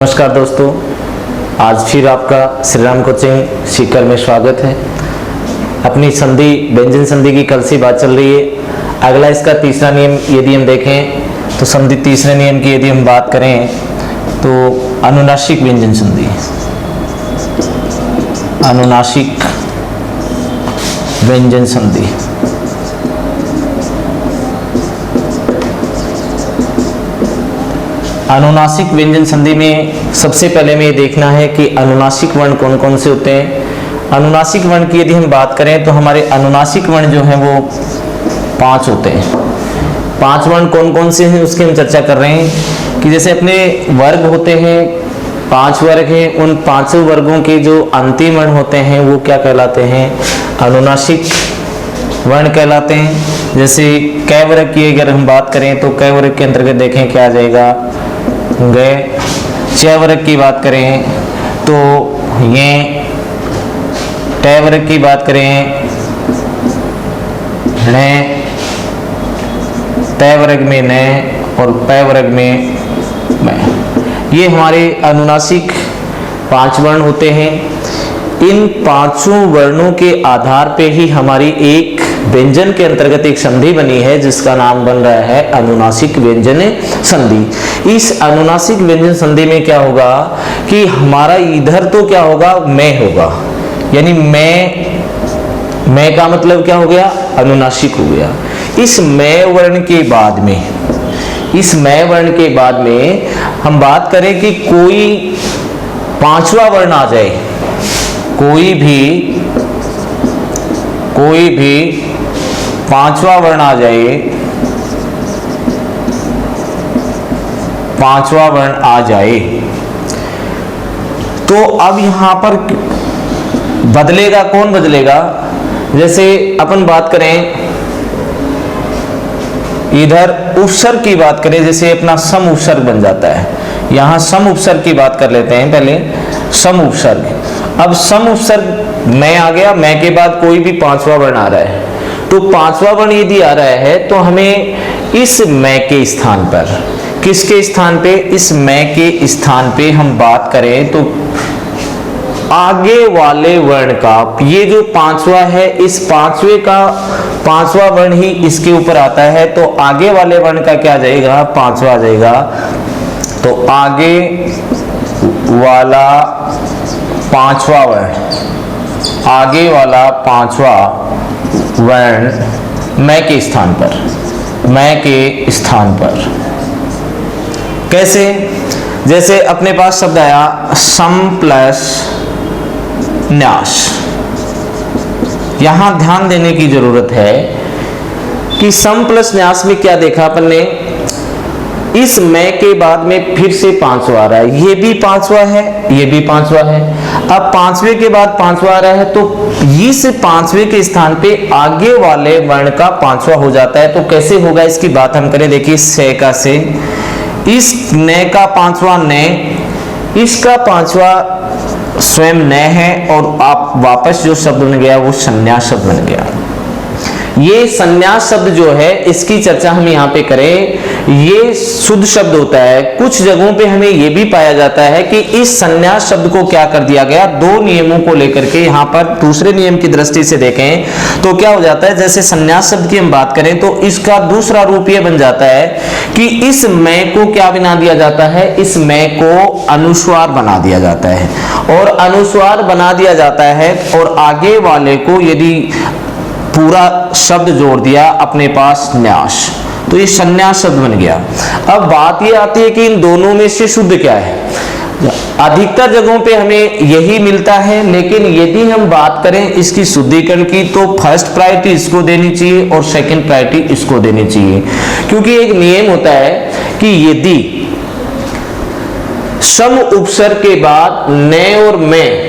नमस्कार दोस्तों, आज फिर आपका श्री राम कोचिंग सीकर में स्वागत है। अपनी संधि व्यंजन संधि की कल से बात चल रही है। अगला इसका तीसरा नियम यदि हम देखें तो संधि तीसरे नियम की यदि हम बात करें तो अनुनासिक व्यंजन संधि, अनुनासिक व्यंजन संधि। अनुनासिक व्यंजन संधि में सबसे पहले में ये देखना है कि अनुनासिक वर्ण कौन कौन से होते हैं। अनुनासिक वर्ण की यदि हम बात करें तो हमारे अनुनासिक वर्ण जो हैं वो 5 होते हैं। 5 वर्ण कौन कौन से हैं उसकी हम चर्चा कर रहे हैं कि जैसे अपने वर्ग होते हैं, 5 वर्ग हैं, उन 5 वर्गों के जो अंतिम वर्ण होते हैं वो क्या कहलाते हैं? अनुनासिक वर्ण कहलाते हैं। जैसे कै वर्ग की अगर हम बात करें तो कै वर्ग के अंतर्गत देखें क्या आ जाएगा? गए। च वर्ग की बात करें तो ये, टे वर्ग की बात करें णे, तय वर्ग में न और पै वर्ग में मैं। ये हमारे अनुनासिक 5 वर्ण होते हैं। इन 5 वर्णों के आधार पे ही हमारी एक व्यंजन के अंतर्गत एक संधि बनी है जिसका नाम बन रहा है अनुनासिक व्यंजन संधि। इस अनुनासिक व्यंजन संधि में क्या होगा कि हमारा इधर तो क्या होगा? मैं होगा, यानी मैं का मतलब क्या हो गया? अनुनासिक हो गया। इस मैं वर्ण के बाद में, इस मैं वर्ण के बाद में हम बात करें कि कोई 5वां वर्ण आ जाए, कोई भी 5वां वर्ण आ जाए, 5वां वर्ण आ जाए तो अब यहां पर बदलेगा, कौन बदलेगा? जैसे अपन बात करें इधर उपसर्ग की बात करें, जैसे अपना सम उपसर्ग बन जाता है। यहां सम उपसर्ग की बात कर लेते हैं पहले, सम उपसर्ग। अब सम उपसर्ग मैं आ गया, मैं के बाद कोई भी 5वां वर्ण आ रहा है तो 5वां वर्ण यदि आ रहा है तो हमें इस मैं के स्थान पर, किसके स्थान पे? इस मैं के स्थान पे हम बात करें तो आगे वाले वर्ण का, ये जो 5वां है इस 5वें का 5वां वर्ण ही इसके ऊपर आता है तो आगे वाले वर्ण का क्या आ जाएगा? 5वां आ जाएगा। तो आगे वाला 5वां वर्ण, आगे वाला 5वां वर्ण मैं के स्थान पर, मैं के स्थान पर कैसे? जैसे अपने पास शब्द आया सम प्लस न्यास। यहां ध्यान देने की जरूरत है कि सम प्लस न्यास में क्या देखा अपन ने? इस मैं के बाद में फिर से 5वां आ रहा है, ये भी 5वां है, ये भी 5वां है। अब 5वें के बाद 5वां आ रहा है तो इस 5वें के स्थान पे आगे वाले वर्ण का 5वां हो जाता है। तो कैसे होगा इसकी बात हम करें, देखिए से का से, इस न का 5वां न, इसका 5वां स्वयं न है और आप वापस जो शब्द बन गया वो संन्यास शब्द बन गया। ये संन्यास शब्द जो है इसकी चर्चा हम यहाँ पे करें, ये शुद्ध शब्द होता है। कुछ जगहों पे हमें ये भी पाया जाता है कि इस संन्यास शब्द को क्या कर दिया गया, 2 नियमों को लेकर के यहाँ पर दूसरे नियम की दृष्टि से देखें तो क्या हो जाता है? जैसे संन्यास शब्द की हम बात करें तो इसका दूसरा रूप ये बन जाता है कि इस मैं को क्या बना दिया जाता है? इस मैं को अनुस्वार बना दिया जाता है, और अनुस्वार बना दिया जाता है और आगे वाले को यदि पूरा शब्द जोड़ दिया अपने पास न्यास, तो ये संन्यास शब्द बन गया। अब बात ये आती है कि इन दोनों में से शुद्ध क्या है? अधिकतर जगहों पे हमें यही मिलता है, लेकिन यदि हम बात करें इसकी शुद्धिकरण की तो फर्स्ट प्रायोरिटी इसको देनी चाहिए और सेकंड प्रायोरिटी इसको देनी चाहिए। क्योंकि एक नियम होता है कि यदि सम उपसर्ग के बाद न और मैं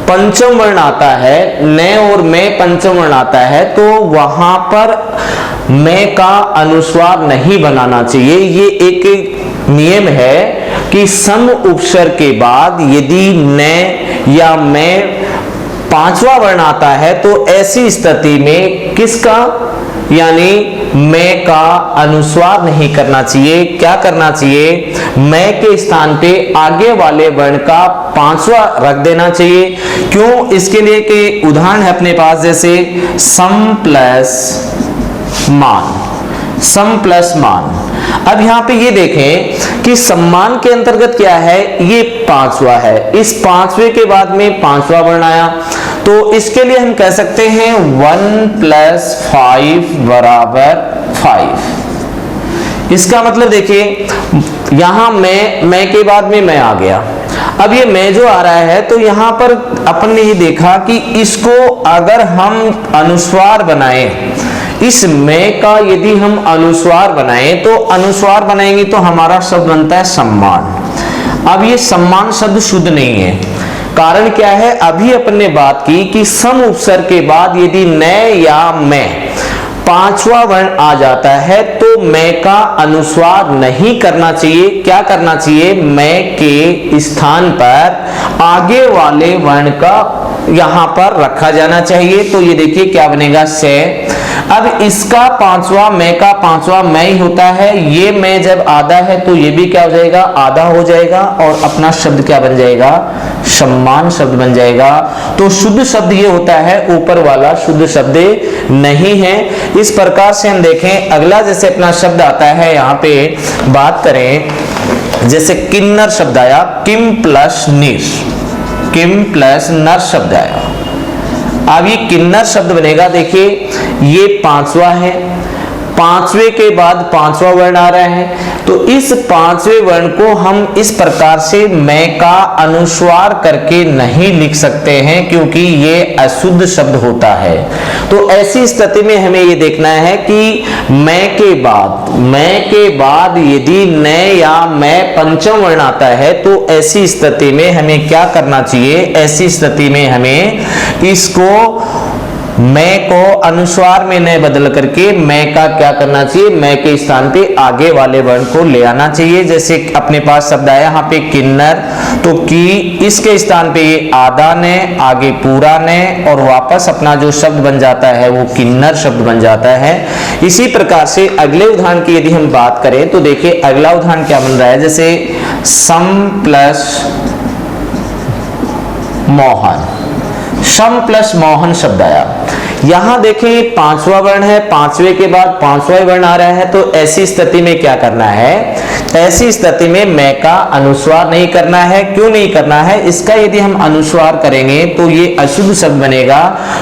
पंचम वर्ण आता है, न और मैं पंचम वर्ण आता है तो वहां पर मैं का अनुस्वार नहीं बनाना चाहिए। ये एक नियम है कि सम उपसर्ग के बाद यदि न या मैं 5वां वर्ण आता है तो ऐसी स्थिति में किसका यानी मैं का अनुस्वार नहीं करना चाहिए। क्या करना चाहिए? मैं के स्थान पे आगे वाले वर्ण का पांचवा रख देना चाहिए। क्यों? इसके लिए कि उदाहरण है अपने पास, जैसे सम प्लस मान, सम प्लस मान। अब यहां पे ये देखें कि सम्मान के अंतर्गत क्या है, ये पांचवा है। इस पांचवे के बाद में पांचवा वर्ण आया, तो इसके लिए हम कह सकते हैं 1 + 5 = 5। इसका मतलब देखिए यहां मैं के बाद में मैं आ गया। अब ये मैं जो आ रहा है, तो यहां पर अपन ने ये देखा कि इसको अगर हम अनुस्वार बनाएं, इस मैं का यदि हम अनुस्वार बनाएं, तो अनुस्वार बनाएंगे तो हमारा शब्द बनता है सम्मान। अब ये सम्मान शब्द शुद्ध नहीं है। कारण क्या है? अभी अपन ने बात की कि सम उपसर्ग के बाद यदि न या मैं पांचवा वर्ण आ जाता है तो मैं का अनुस्वार नहीं करना चाहिए। क्या करना चाहिए? मैं के स्थान पर आगे वाले वर्ण का यहां पर रखा जाना चाहिए। तो ये देखिए क्या बनेगा? से। अब इसका पांचवा, मैं का पांचवा मैं ही होता है। ये मैं जब आधा है तो ये भी क्या हो जाएगा? आधा हो जाएगा, और अपना शब्द क्या बन जाएगा? सम्मान शब्द बन जाएगा। तो शुद्ध शब्द ये होता है, ऊपर वाला शुद्ध शब्द नहीं है। इस प्रकार से हम देखें अगला, जैसे अपना शब्द आता है, यहाँ पे बात करें, जैसे किन्नर शब्द आया, किम प्लस निर, किम प्लस नर शब्द आया। अब ये किन्नर शब्द बनेगा। देखिए ये पांचवा है, पांचवे के बाद पांचवा वर्ण आ रहा है, तो इस पांचवे वर्ण को हम इस प्रकार से मैं का अनुस्वार करके नहीं लिख सकते हैं, क्योंकि ये अशुद्ध शब्द होता है। तो ऐसी स्थिति में हमें ये देखना है कि मैं के बाद यदि न या मैं पंचम वर्ण आता है, तो ऐसी स्थिति में हमें क्या करना चाहिए? ऐसी स्थिति में हमें इसको मैं को अनुस्वार में न बदल करके मैं का क्या करना चाहिए? मैं के स्थान पे आगे वाले वर्ण को ले आना चाहिए। जैसे अपने पास शब्द आया यहाँ पे किन्नर, तो की इसके स्थान पे ये आधा ने, आगे पूरा ने, और वापस अपना जो शब्द बन जाता है वो किन्नर शब्द बन जाता है। इसी प्रकार से अगले उदाहरण की यदि हम बात करें, तो देखिए अगला उदाहरण क्या बन रहा है, जैसे सम प्लस मोहन, सम प्लस मोहन शब्द आया। यहां देखें पांचवा वर्ण है, पांचवे के बाद पांचवा वर्ण आ रहा है, तो ऐसी स्थिति में क्या करना है? ऐसी स्थिति में मैं का अनुस्वार नहीं करना है। क्यों नहीं करना है? इसका यदि हम अनुस्वार करेंगे तो ये अशुद्ध शब्द बनेगा।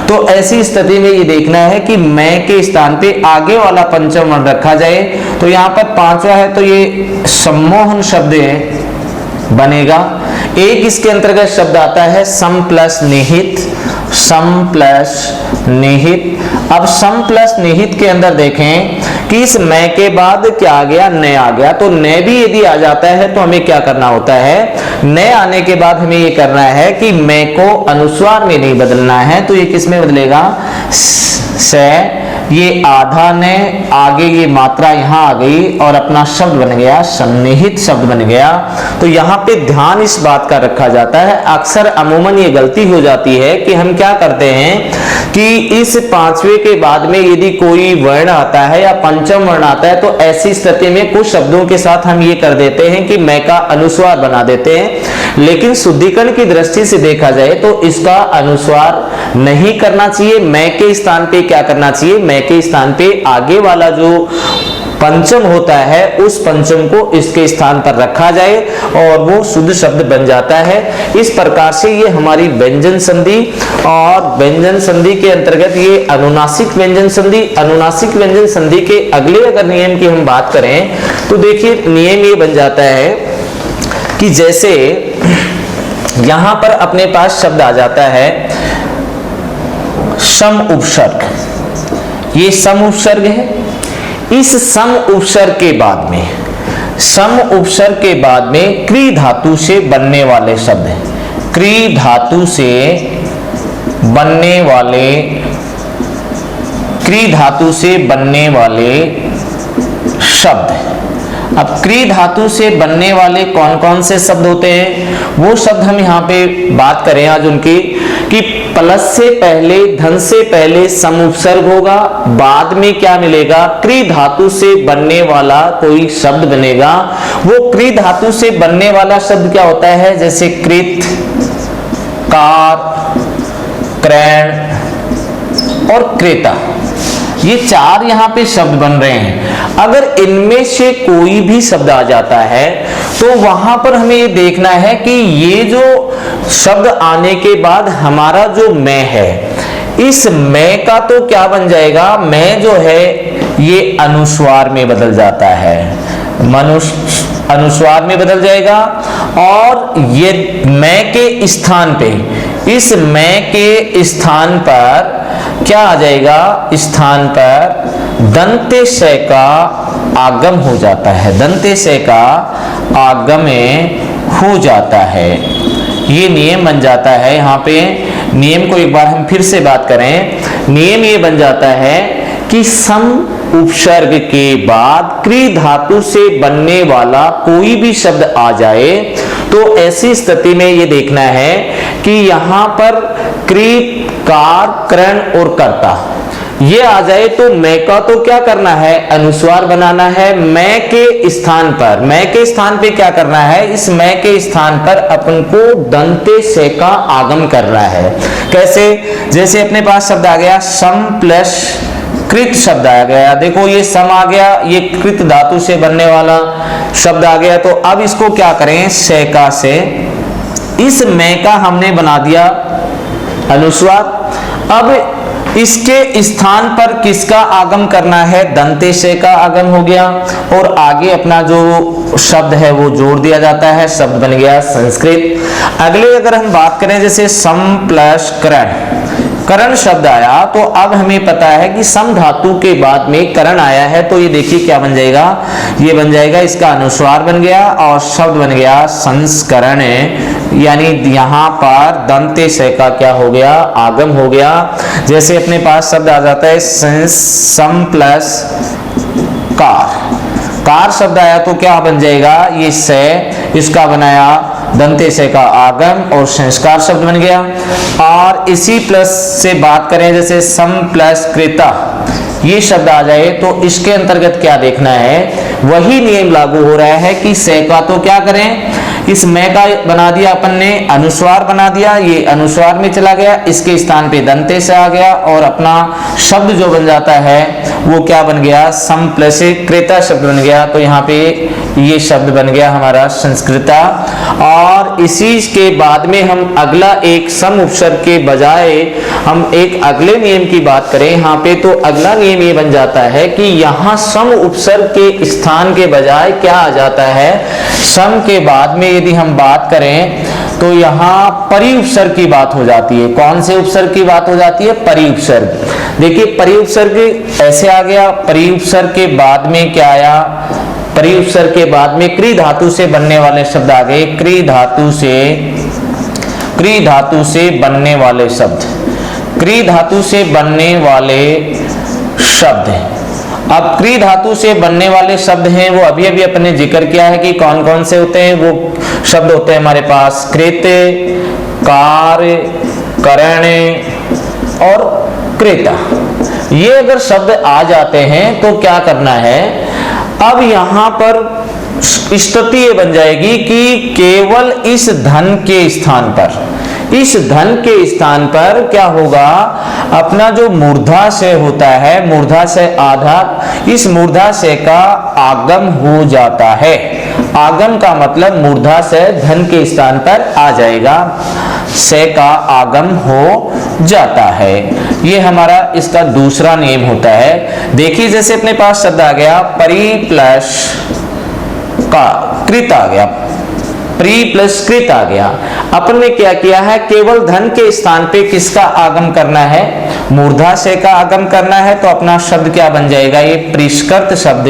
तो ऐसी स्थिति में ये देखना है कि मैं के स्थान पे आगे वाला पंचम वर्ण रखा जाए। तो यहाँ पर पांचवा है, तो ये सम्मोहन शब्द बनेगा। एक इसके अंतर्गत शब्द आता है सम प्लस निहित, सम प्लस निहित। अब सम प्लस निहित के अंदर देखें कि इस मैं के बाद क्या आ गया? न आ गया। तो न भी यदि आ जाता है तो हमें क्या करना होता है? न आने के बाद हमें ये करना है कि मैं को अनुस्वार में नहीं बदलना है। तो ये किस में बदलेगा? से। ये आधा ने, आगे ये मात्रा यहां आ गई और अपना शब्द बन गया सन्निहित शब्द बन गया। तो यहाँ पे ध्यान इस बात का रखा जाता है। अक्सर अमूमन ये गलती हो जाती है कि हम क्या करते हैं कि इस पांचवे के बाद में यदि कोई वर्ण आता है या पंचम वर्ण आता है, तो ऐसी स्थिति में कुछ शब्दों के साथ हम ये कर देते हैं कि मैं का अनुस्वार बना देते हैं। लेकिन शुद्धिकरण की दृष्टि से देखा जाए तो इसका अनुस्वार नहीं करना चाहिए। मैं के स्थान पे क्या करना चाहिए? मैं के स्थान पे आगे वाला जो पंचम होता है उस पंचम को इसके स्थान पर रखा जाए और वो शुद्ध शब्द बन जाता है। इस प्रकार से ये हमारी व्यंजन संधि, और व्यंजन संधि के अंतर्गत ये अनुनासिक व्यंजन संधि। अनुनासिक व्यंजन संधि के अगले अगर नियम की हम बात करें तो देखिए नियम ये बन जाता है कि जैसे यहां पर अपने पास शब्द आ जाता है सम उपसर्ग, ये सम उपसर्ग है। इस सम उपसर्ग के बाद में, सम उपसर्ग के बाद में क्री धातु से बनने वाले शब्द हैं। क्री धातु से बनने वाले, क्री धातु से बनने वाले शब्द। अब क्री धातु से बनने वाले कौन कौन से शब्द होते हैं वो शब्द हम यहाँ पे बात करें आज उनकी, कि प्लस से पहले, धन से पहले सम उपसर्ग होगा, बाद में क्या मिलेगा, क्री धातु से बनने वाला कोई शब्द बनेगा। वो क्री धातु से बनने वाला शब्द क्या होता है, जैसे कृत, कार, क्रैण और क्रेता, ये चार यहां पे शब्द बन रहे हैं। अगर इनमें से कोई भी शब्द आ जाता है तो वहां पर हमें ये देखना है कि ये जो शब्द आने के बाद हमारा जो मैं है, इस मैं का तो क्या बन जाएगा, मैं जो है ये अनुस्वार में बदल जाता है, अनुस्वार में बदल जाएगा। और ये मैं के स्थान पे, इस मैं के स्थान पर क्या आ जाएगा, स्थान पर दंते स का आगम हो जाता है, दंते स का आगम हो जाता है। ये नियम बन जाता है। यहाँ पे नियम को एक बार हम फिर से बात करें, नियम ये बन जाता है कि सम उपसर्ग के बाद क्री धातु से बनने वाला कोई भी शब्द आ जाए तो ऐसी स्थिति में ये देखना है कि यहां पर क्री, कार, करण और कर्ता ये आ जाए तो मैं का तो क्या करना है, अनुस्वार बनाना है। मैं के स्थान पर, मैं के स्थान पे क्या करना है, इस मैं के स्थान पर अपन को दंते से का आगम करना है। कैसे, जैसे अपने पास शब्द आ गया सम प्लस कृत शब्द आ गया, देखो ये सम आ गया, ये कृत धातु से बनने वाला शब्द आ गया। तो अब इसको क्या करें, से का से इस मैं का हमने बना दिया अनुस्वार। अब इसके स्थान पर किसका आगम करना है, दंते से का आगम हो गया और आगे अपना जो शब्द है वो जोड़ दिया जाता है, शब्द बन गया संस्कृत। अगले अगर हम बात करें जैसे सम प्लस करण, करण शब्द आया तो अब हमें पता है कि सम धातु के बाद में करण आया है, तो ये देखिए क्या बन जाएगा, ये बन जाएगा इसका अनुस्वार बन गया और शब्द बन गया संस्करण, यानी यहाँ पर दंते से का क्या हो गया, आगम हो गया। जैसे अपने पास शब्द आ जाता है सम प्लस कार, कार शब्द आया तो क्या बन जाएगा, ये से इसका बनाया दंते से का आगम और संस्कार शब्द बन गया। और इसी प्लस से बात करें जैसे सम प्लस कृता, ये शब्द आ जाए तो इसके अंतर्गत क्या देखना है, वही नियम लागू हो रहा है कि से का तो क्या करें, इस मैं का बना दिया अपन ने, अनुस्वार बना दिया, ये अनुस्वार में चला गया, इसके स्थान पे दंते से आ गया और अपना शब्द जो बन जाता है वो क्या बन गया, सम प्लस क्रेता शब्द बन गया। तो यहाँ पे ये शब्द बन गया हमारा संस्कृता। और इसी के बाद में हम अगला एक सम उपसर्ग के बजाय हम एक अगले नियम की बात करें यहाँ पे, तो अगला नियम ये बन जाता है कि यहाँ सम उपसर्ग के स्थान के बजाय क्या आ जाता है, सम के बाद में यदि हम बात करें तो यहाँ परि उपसर्ग की बात हो जाती है। कौन से उपसर्ग की बात हो जाती है, परि उपसर्ग। देखिए परि उपसर्ग ऐसे आ गया, परि उपसर्ग के बाद में क्या आया, परि उपसर्ग के बाद में क्री धातु से बनने वाले शब्द आ गए, क्री धातु से बनने वाले शब्द, क्री धातु से बनने वाले शब्द। अब क्री धातु से बनने वाले शब्द हैं वो अभी अभी अपने जिक्र किया है कि कौन कौन से होते हैं। वो शब्द होते हैं हमारे पास कृत, कार, करण और क्रेता। ये अगर शब्द आ जाते हैं तो क्या करना है, अब यहां पर स्थिति ये बन जाएगी कि केवल इस धन के स्थान पर, इस धन के स्थान पर क्या होगा, अपना जो मूर्धा से होता है, मूर्धा से आधा, इस मूर्धा से का आगम हो जाता है। आगम का मतलब मूर्धा से धन के स्थान पर आ जाएगा, से का आगम हो जाता है। ये हमारा इसका दूसरा नियम होता है। देखिए जैसे अपने पास शब्द आ गया परि प्लस का कृत आ गया, प्री प्लस कृत आ गया। अपन ने क्या किया है, केवल धन के स्थान पे किसका आगम करना है, मूर्धा से का आगम करना है, तो अपना शब्द क्या बन जाएगा, ये परिष्कृत शब्द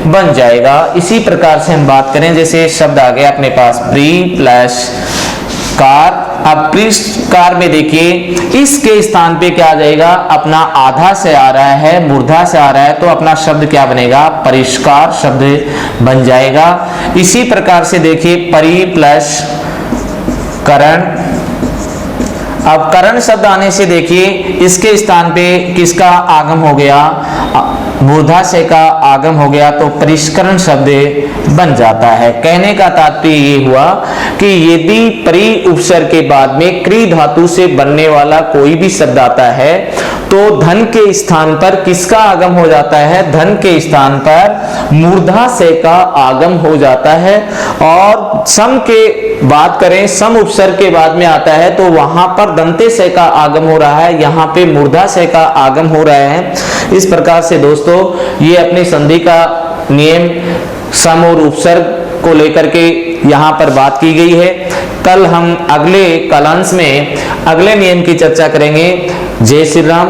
बन जाएगा। इसी प्रकार से हम बात करें जैसे शब्द आ गया अपने पास प्री प्लस कार। अब कार में देखिए इसके स्थान पे क्या आ जाएगा, अपना आधा से आ रहा है, मूर्धा से आ रहा है, तो अपना शब्द क्या बनेगा, परिष्कार शब्द बन जाएगा। इसी प्रकार से देखिए परि प्लस करण, अब करण शब्द आने से देखिए इसके स्थान पे किसका आगम हो गया, मूर्धाशय का आगम हो गया, तो परिष्करण शब्द बन जाता है। कहने का तात्पर्य ये हुआ कि यदि परि उपसर्ग के बाद में क्री धातु से बनने वाला कोई भी शब्द आता है तो धन के स्थान पर किसका आगम हो जाता है, धन के स्थान पर मूर्धाशय का आगम हो जाता है। और सम के बात करें, सम उपसर्ग के बाद में आता है तो वहां पर दंतेशय का आगम हो रहा है, यहाँ पे मूर्धाशय का आगम हो रहा है। इस प्रकार से दोस्तों ये अपनी संधि का नियम सम और उपसर्ग को लेकर के यहाँ पर बात की गई है। कल हम अगले कालांश में अगले नियम की चर्चा करेंगे। जय श्री राम।